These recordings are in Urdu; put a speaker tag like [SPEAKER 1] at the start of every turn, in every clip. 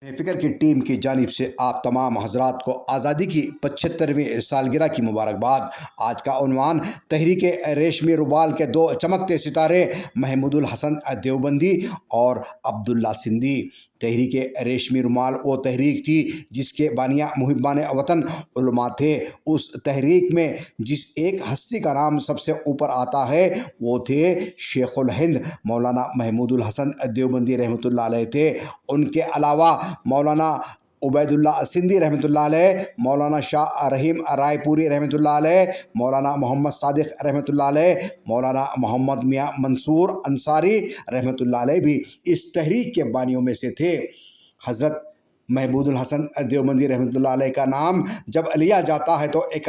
[SPEAKER 1] فکر کی ٹیم کی جانب سے آپ تمام حضرات کو آزادی کی 75ویں سالگرہ کی مبارکباد۔ آج کا عنوان تحریک ریشمی رومال کے دو چمکتے ستارے محمود الحسن دیوبندی اور عبداللہ سندھی۔ تحریک ریشمی رومال وہ تحریک تھی جس کے بانیہ محبان وطن علماء تھے۔ اس تحریک میں جس ایک ہستی کا نام سب سے اوپر آتا ہے وہ تھے شیخ الہند مولانا محمود الحسن دیوبندی رحمۃ اللہ علیہ تھے۔ ان کے علاوہ مولانا عبید اللہ سندھی رحمۃ اللہ علیہ، مولانا شاہ رحیم رائے پوری رحمۃ اللہ علیہ، مولانا محمد صادق رحمۃ اللہ علیہ، مولانا محمد میاں منصور انصاری رحمۃ اللہ علیہ بھی اس تحریک کے بانیوں میں سے تھے۔ حضرت محمود الحسن دیوبندی رحمۃ اللہ علیہ کا نام جب لیا جاتا ہے تو ایک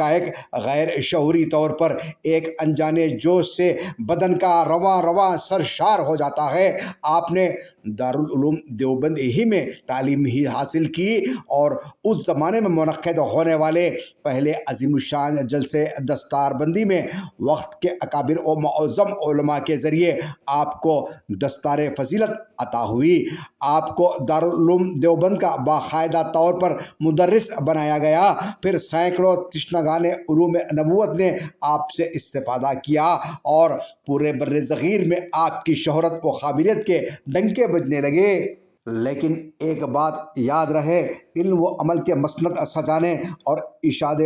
[SPEAKER 1] غیر شعوری طور پر ایک انجانے جوش سے بدن کا رواں رواں سرشار ہو جاتا ہے۔ آپ نے دارالعلوم دیوبند ہی میں تعلیم ہی حاصل کی اور اس زمانے میں منعقد ہونے والے پہلے عظیم الشان جلسے دستار بندی میں وقت کے اکابر و معظم علماء کے ذریعے آپ کو دستار فضیلت عطا ہوئی۔ آپ کو دارالعلوم دیوبند کا باقاعدہ طور پر مدرس بنایا گیا۔ پھر سینکڑوں تشنگان علوم نبوت نے آپ سے استفادہ کیا اور پورے بر صغیر میں آپ کی شہرت و قابلیت کے ڈنکے بجنے لگے۔ لیکن ایک بات یاد رہے، علم و عمل کے مسند سجانے اور اشاعت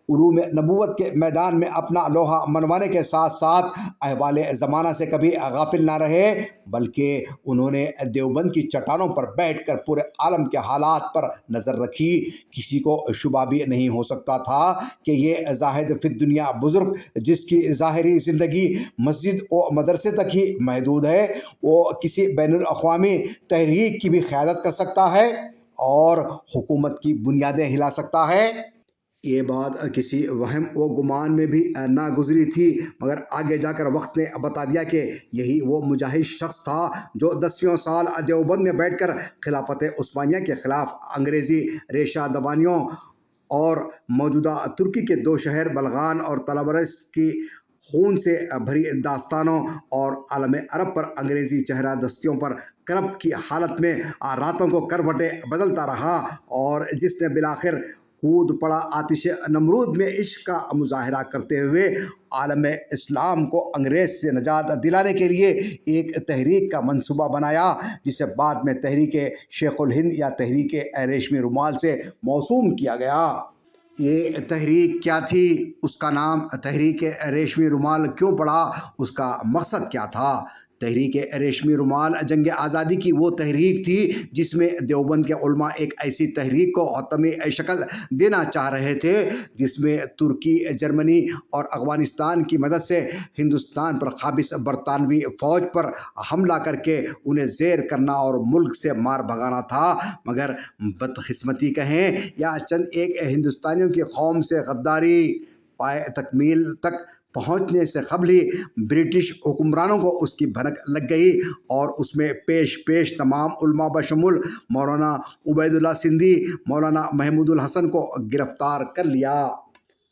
[SPEAKER 1] علوم نبوت کے میدان میں اپنا لوہا منوانے کے ساتھ ساتھ احوال زمانہ سے کبھی غافل نہ رہے، بلکہ انہوں نے دیوبند کی چٹانوں پر بیٹھ کر پورے عالم کے حالات پر نظر رکھی۔ کسی کو شبہ بھی نہیں ہو سکتا تھا کہ یہ زاہد فی الدنیا بزرگ، جس کی ظاہری زندگی مسجد و مدرسے تک ہی محدود ہے، وہ کسی بین الاقوامی تحریک کی بھی قیادت کر سکتا ہے اور حکومت کی بنیادیں ہلا سکتا ہے۔ یہ بات کسی وہم و گمان میں بھی نہ گزری تھی، مگر آگے جا کر وقت نے بتا دیا کہ یہی وہ مجاہد شخص تھا جو 10ویں سال دیوبند میں بیٹھ کر خلافت عثمانیہ کے خلاف انگریزی ریشہ دوانیوں اور موجودہ ترکی کے دو شہر بلغان اور طلبرس کی خون سے بھری داستانوں اور عالم عرب پر انگریزی چہرہ دستیوں پر کرب کی حالت میں راتوں کو کروٹیں بدلتا رہا، اور جس نے بالآخر کود پڑا آتش نمرود میں عشق کا مظاہرہ کرتے ہوئے عالم اسلام کو انگریز سے نجات دلانے کے لیے ایک تحریک کا منصوبہ بنایا، جسے بعد میں تحریک شیخ الہند یا تحریک ریشمی رومال سے موسوم کیا گیا۔ یہ تحریک کیا تھی؟ اس کا نام تحریک ریشمی رومال کیوں پڑا؟ اس کا مقصد کیا تھا؟ تحریک ریشمی رومال جنگ آزادی کی وہ تحریک تھی جس میں دیوبند کے علماء ایک ایسی تحریک کو حتمی شکل دینا چاہ رہے تھے جس میں ترکی، جرمنی اور افغانستان کی مدد سے ہندوستان پر قابض برطانوی فوج پر حملہ کر کے انہیں زیر کرنا اور ملک سے مار بھگانا تھا۔ مگر بدقسمتی کہیں یا چند ایک ہندوستانیوں کی قوم سے غداری پائے تکمیل تک پہنچنے سے قبل ہی برٹش حکمرانوں کو اس کی بھنک لگ گئی اور اس میں پیش تمام علماء بشمول مولانا عبید اللہ سندھی، مولانا محمود الحسن کو گرفتار کر لیا۔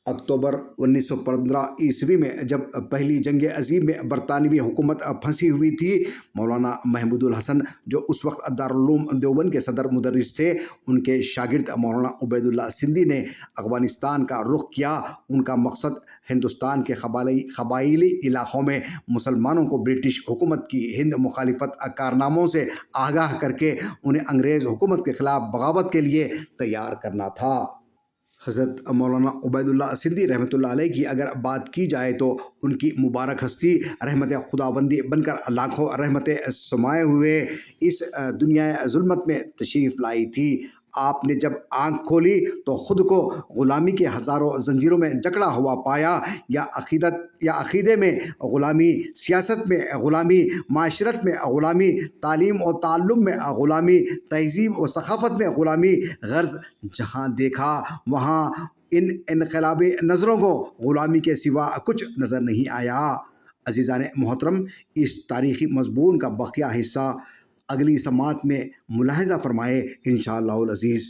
[SPEAKER 1] اکتوبر 1915 میں جب پہلی جنگ عظیم میں برطانوی حکومت پھنسی ہوئی تھی، مولانا محمود الحسن جو اس وقت دارالعلوم دیوبند کے صدر مدرس تھے، ان کے شاگرد مولانا عبید اللہ سندھی نے افغانستان کا رخ کیا۔ ان کا مقصد ہندوستان کے قبائلی علاقوں میں مسلمانوں کو برٹش حکومت کی ہند مخالفت کارناموں سے آگاہ کر کے انہیں انگریز حکومت کے خلاف بغاوت کے لیے تیار کرنا تھا۔ حضرت مولانا عبید اللہ سندھی رحمۃ اللہ علیہ کی اگر بات کی جائے تو ان کی مبارک ہستی رحمت خداوندی بن کر لاکھوں رحمتیں سمائے ہوئے اس دنیا ظلمت میں تشریف لائی تھی۔ آپ نے جب آنکھ کھولی تو خود کو غلامی کے ہزاروں زنجیروں میں جکڑا ہوا پایا، یا عقیدے میں غلامی، سیاست میں غلامی، معاشرت میں غلامی، تعلیم و تعلم میں غلامی، تہذیب و ثقافت میں غلامی، غرض جہاں دیکھا وہاں ان انقلابی نظروں کو غلامی کے سوا کچھ نظر نہیں آیا۔ عزیزان محترم، اس تاریخی مضمون کا بقیہ حصہ اگلی سماعت میں ملاحظہ فرمائے انشاءاللہ العزیز۔